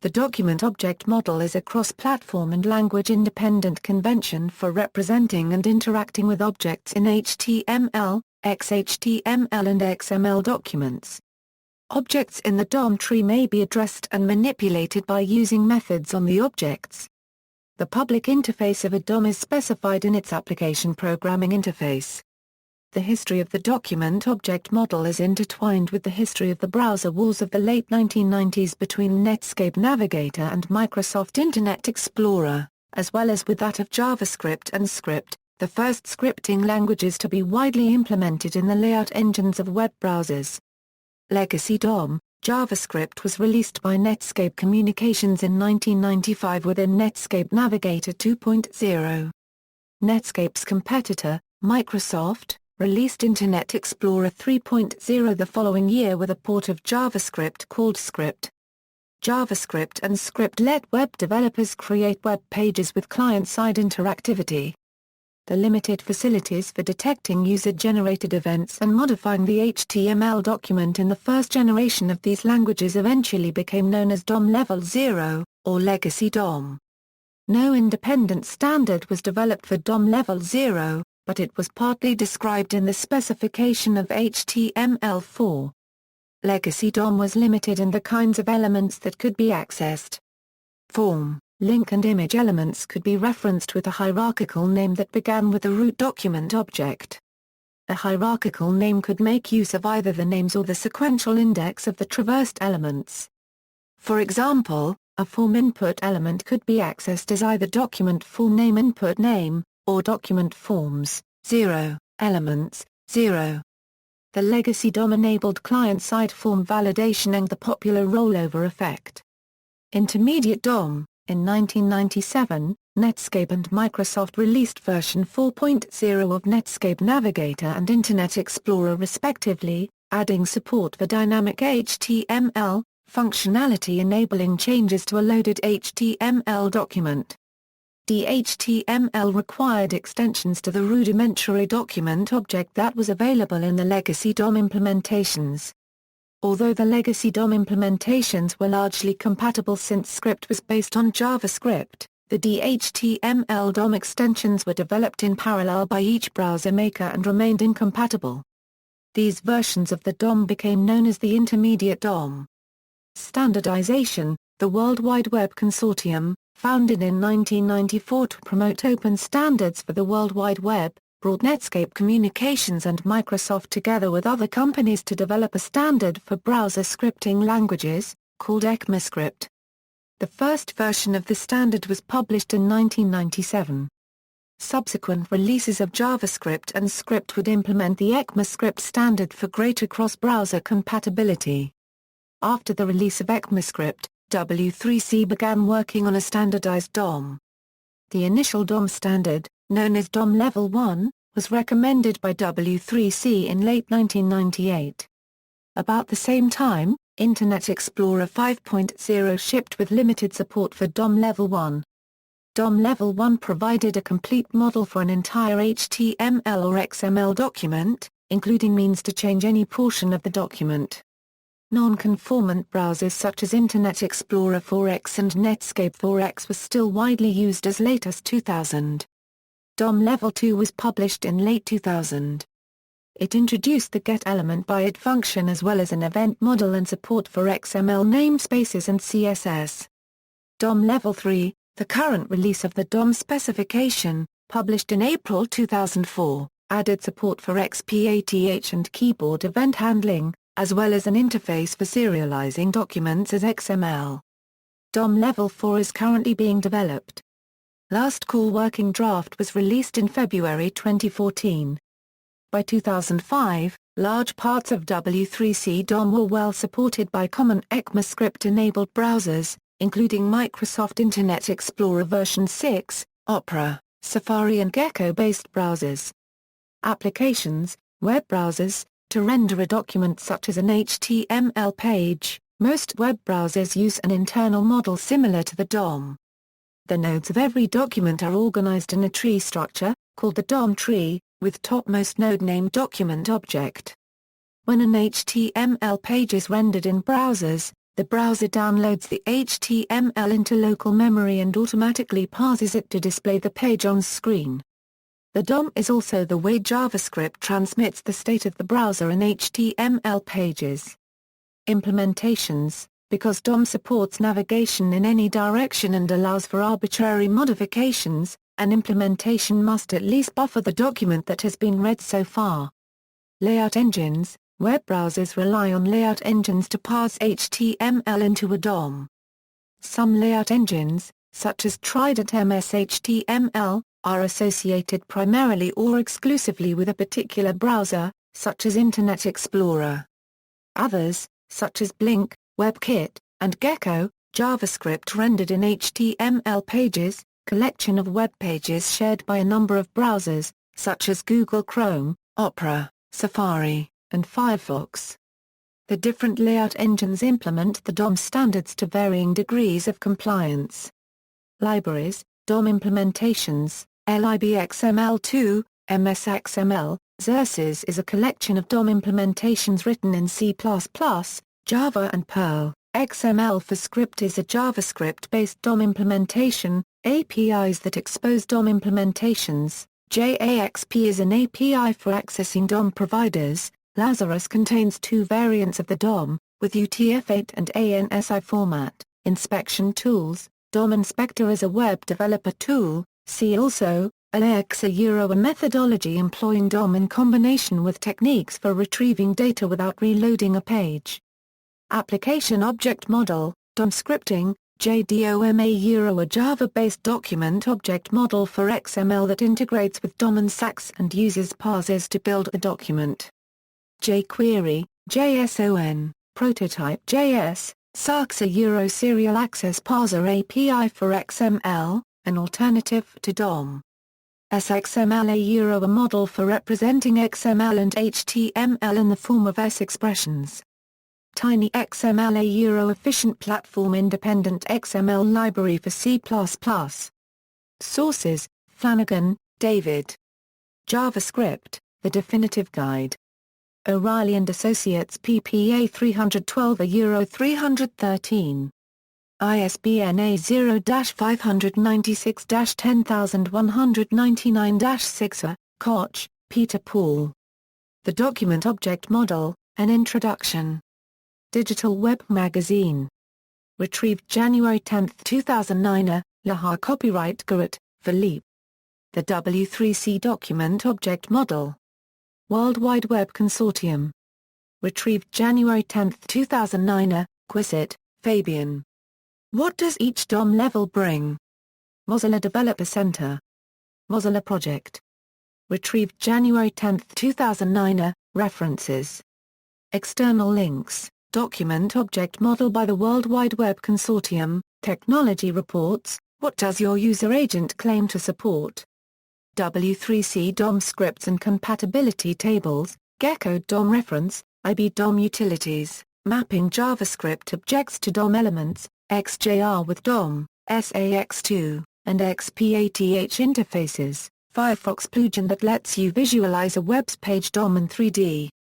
The document object model is a cross-platform and language-independent convention for representing and interacting with objects in HTML, XHTML and XML documents. Objects in the DOM tree may be addressed and manipulated by using methods on the objects. The public interface of a DOM is specified in its application programming interface. The history of the document object model is intertwined with the history of the browser wars of the late 1990s between Netscape Navigator and Microsoft Internet Explorer, as well as with that of JavaScript and Script, the first scripting languages to be widely implemented in the layout engines of web browsers. Legacy DOM, JavaScript was released by Netscape Communications in 1995 within Netscape Navigator 2.0. Netscape's competitor, Microsoft, released Internet Explorer 3.0 the following year with a port of JavaScript called Script. JavaScript and Script let web developers create web pages with client-side interactivity. The limited facilities for detecting user-generated events and modifying the HTML document in the first generation of these languages eventually became known as DOM Level 0, or Legacy DOM. No independent standard was developed for DOM Level 0, but it was partly described in the specification of HTML4. Legacy DOM was limited in the kinds of elements that could be accessed. Form, link and image elements could be referenced with a hierarchical name that began with the root document object. A hierarchical name could make use of either the names or the sequential index of the traversed elements. For example, a form input element could be accessed as either document form name input name, or document forms, 0, elements, 0. The legacy DOM enabled client-side form validation and the popular rollover effect. Intermediate DOM, in 1997, Netscape and Microsoft released version 4.0 of Netscape Navigator and Internet Explorer respectively, adding support for dynamic HTML, functionality enabling changes to a loaded HTML document. HTML required extensions to the rudimentary document object that was available in the legacy DOM implementations. Although the legacy DOM implementations were largely compatible since Script was based on JavaScript, the HTML DOM extensions were developed in parallel by each browser maker and remained incompatible. These versions of the DOM became known as the Intermediate DOM. Standardization, the World Wide Web Consortium, founded in 1994 to promote open standards for the World Wide Web, brought Netscape Communications and Microsoft together with other companies to develop a standard for browser scripting languages, called ECMAScript. The first version of the standard was published in 1997. Subsequent releases of JavaScript and Script would implement the ECMAScript standard for greater cross-browser compatibility. After the release of ECMAScript, W3C began working on a standardized DOM. The initial DOM standard, known as DOM Level 1, was recommended by W3C in late 1998. About the same time, Internet Explorer 5.0 shipped with limited support for DOM Level 1. DOM Level 1 provided a complete model for an entire HTML or XML document, including means to change any portion of the document. Non-conformant browsers such as Internet Explorer 4X and Netscape 4X was still widely used as late as 2000. DOM Level 2 was published in late 2000. It introduced the getElementById function as well as an event model and support for XML namespaces and CSS. DOM Level 3, the current release of the DOM specification, published in April 2004, added support for XPATH and keyboard event handling, as well as an interface for serializing documents as XML. DOM Level 4 is currently being developed. Last Call Working Draft was released in February 2014. By 2005, large parts of W3C DOM were well supported by common ECMAScript-enabled browsers, including Microsoft Internet Explorer version 6, Opera, Safari and Gecko-based browsers. Applications, web browsers. To render a document such as an HTML page, most web browsers use an internal model similar to the DOM. The nodes of every document are organized in a tree structure, called the DOM tree, with topmost node named document object. When an HTML page is rendered in browsers, the browser downloads the HTML into local memory and automatically parses it to display the page on screen. The DOM is also the way JavaScript transmits the state of the browser in HTML pages. Implementations. Because DOM supports navigation in any direction and allows for arbitrary modifications, an implementation must at least buffer the document that has been read so far. Layout engines. Web browsers rely on layout engines to parse HTML into a DOM. Some layout engines, such as Trident MS-HTML, are associated primarily or exclusively with a particular browser, such as Internet Explorer. Others, such as Blink, WebKit, and Gecko, JavaScript rendered in HTML pages, collection of web pages shared by a number of browsers, such as Google Chrome, Opera, Safari, and Firefox. The different layout engines implement the DOM standards to varying degrees of compliance. Libraries, DOM implementations, libxml2, MSXML, Xerces is a collection of DOM implementations written in C++, Java and Perl. XML for Script is a JavaScript-based DOM implementation. APIs that expose DOM implementations. JAXP is an API for accessing DOM providers. Lazarus contains two variants of the DOM, with UTF-8 and ANSI format. Inspection tools. DOM Inspector is a web developer tool. See also, a methodology employing DOM in combination with techniques for retrieving data without reloading a page. Application Object Model, DOM Scripting, JDOM a Java-based document object model for XML that integrates with DOM and SAX and uses parsers to build a document. jQuery, JSON, Prototype.js, SAX a Serial Access Parser API for XML, an alternative to DOM. SXML a model for representing XML and HTML in the form of S expressions. TinyXML a efficient platform-independent XML library for C++. Sources: Flanagan, David. JavaScript, The Definitive Guide. O'Reilly & Associates PPA 312 a 313. ISBN A0-596-10199-6 Koch, Peter Paul. The Document Object Model, An Introduction. Digital Web Magazine. Retrieved January 10, 2009. Lahar Copyright Garrett, Philippe. The W3C Document Object Model. World Wide Web Consortium. Retrieved January 10, 2009. Quissit, Fabian. What does each DOM level bring? Mozilla Developer Center. Mozilla Project. Retrieved January 10, 2009. References. External links. Document Object Model by the World Wide Web Consortium. Technology Reports. What does your user agent claim to support? W3C DOM Scripts and Compatibility Tables. Gecko DOM Reference. IB DOM Utilities. Mapping JavaScript Objects to DOM Elements. XJR with DOM, SAX2, and XPATH interfaces. Firefox plugin that lets you visualize a web page DOM in 3D.